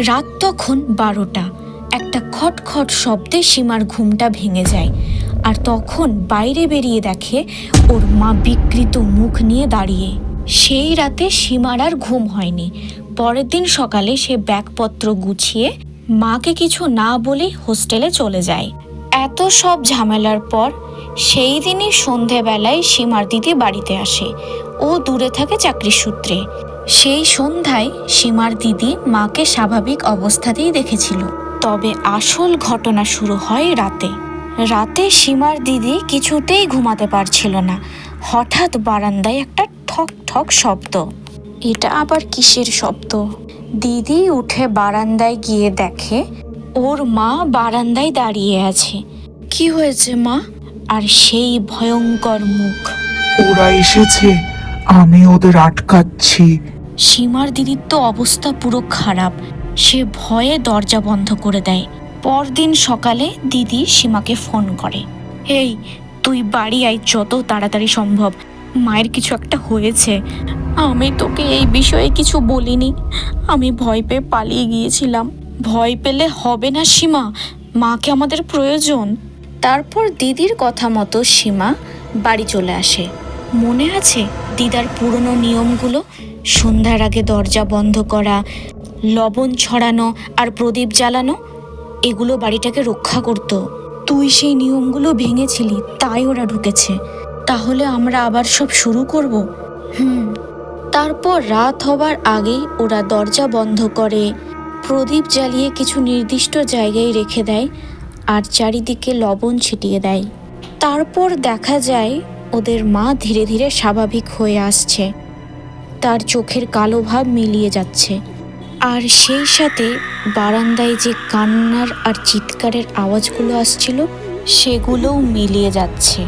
রাত তখন 12টা। একটা খটখট শব্দে সীমার ঘুমটা ভেঙে যায়, আর তখন বাইরে বেরিয়ে দেখে ওর মা বিকৃত মুখ নিয়ে দাঁড়িয়ে। সেই রাতে সীমার আর ঘুম হয়নি। পরের দিন সকালে সে ব্যাগপত্র গুছিয়ে মাকে কিছু না বলেই হোস্টেলে চলে যায়। এত সব ঝামেলার পর সেই দিনই সন্ধেবেলায় সীমার দিদি বাড়িতে আসে। ও দূরে থাকে চাকরির সূত্রে। সেই সন্ধ্যায় সীমার দিদি মাকে স্বাভাবিক অবস্থাতেই দেখেছিল। তবে আসল ঘটনা শুরু হয় রাতে। রাতে সীমার দিদি কিছুতেই ঘুমাতে পারছিল না। হঠাৎ বারান্দায় একটা ঠক ঠক শব্দ। এটা আবার কিসের শব্দ? দিদি উঠে বারান্দায় গিয়ে দেখে ওর মা বারান্দায় দাঁড়িয়ে আছে। কি হয়েছে মা? আর সেই ভয়ঙ্কর মুখ। ওরা এসেছে, আমি ওদের আটকাচ্ছি। সীমার দিদির তো অবস্থা পুরো খারাপ। সে ভয়ে দরজা বন্ধ করে দেয়। পরদিন সকালে দিদি সীমাকে ফোন করে, এই তুই বাড়ি আয় যত তাড়াতাড়ি সম্ভব, মায়ের কিছু একটা হয়েছে। আমি তোকে এই বিষয়ে কিছু বলিনি, আমি ভয় পেয়ে পালিয়ে গিয়েছিলাম। ভয় পেলে হবে না সীমা, মাকে আমাদের প্রয়োজন। তারপর দিদির কথা মতো সীমা বাড়ি চলে আসে। মনে আছে দিদার পুরনো নিয়মগুলো? সন্ধ্যার আগে দরজা বন্ধ করা, লবণ ছড়ানো আর প্রদীপ জ্বালানো। এগুলো বাড়িটাকে রক্ষা করত। তুই সেই নিয়মগুলো ভেঙেছিলি, তাই ওরা ঢুকেছে। তাহলে আমরা আবার সব শুরু করব। তারপর রাত হবার আগেই ওরা দরজা বন্ধ করে, প্রদীপ জ্বালিয়ে কিছু নির্দিষ্ট জায়গায় রেখে দেয় আর চারিদিকে লবণ ছিটিয়ে দেয়। তারপর দেখা যায় ওদের মা ধীরে ধীরে স্বাভাবিক হয়ে আসছে। তার চোখের কালো ভাব মিলিয়ে যাচ্ছে, আর সেই সাথে বারান্দায় যে কান্নার আর চিৎকারের আওয়াজগুলো আসছিল সেগুলোও মিলিয়ে যাচ্ছে।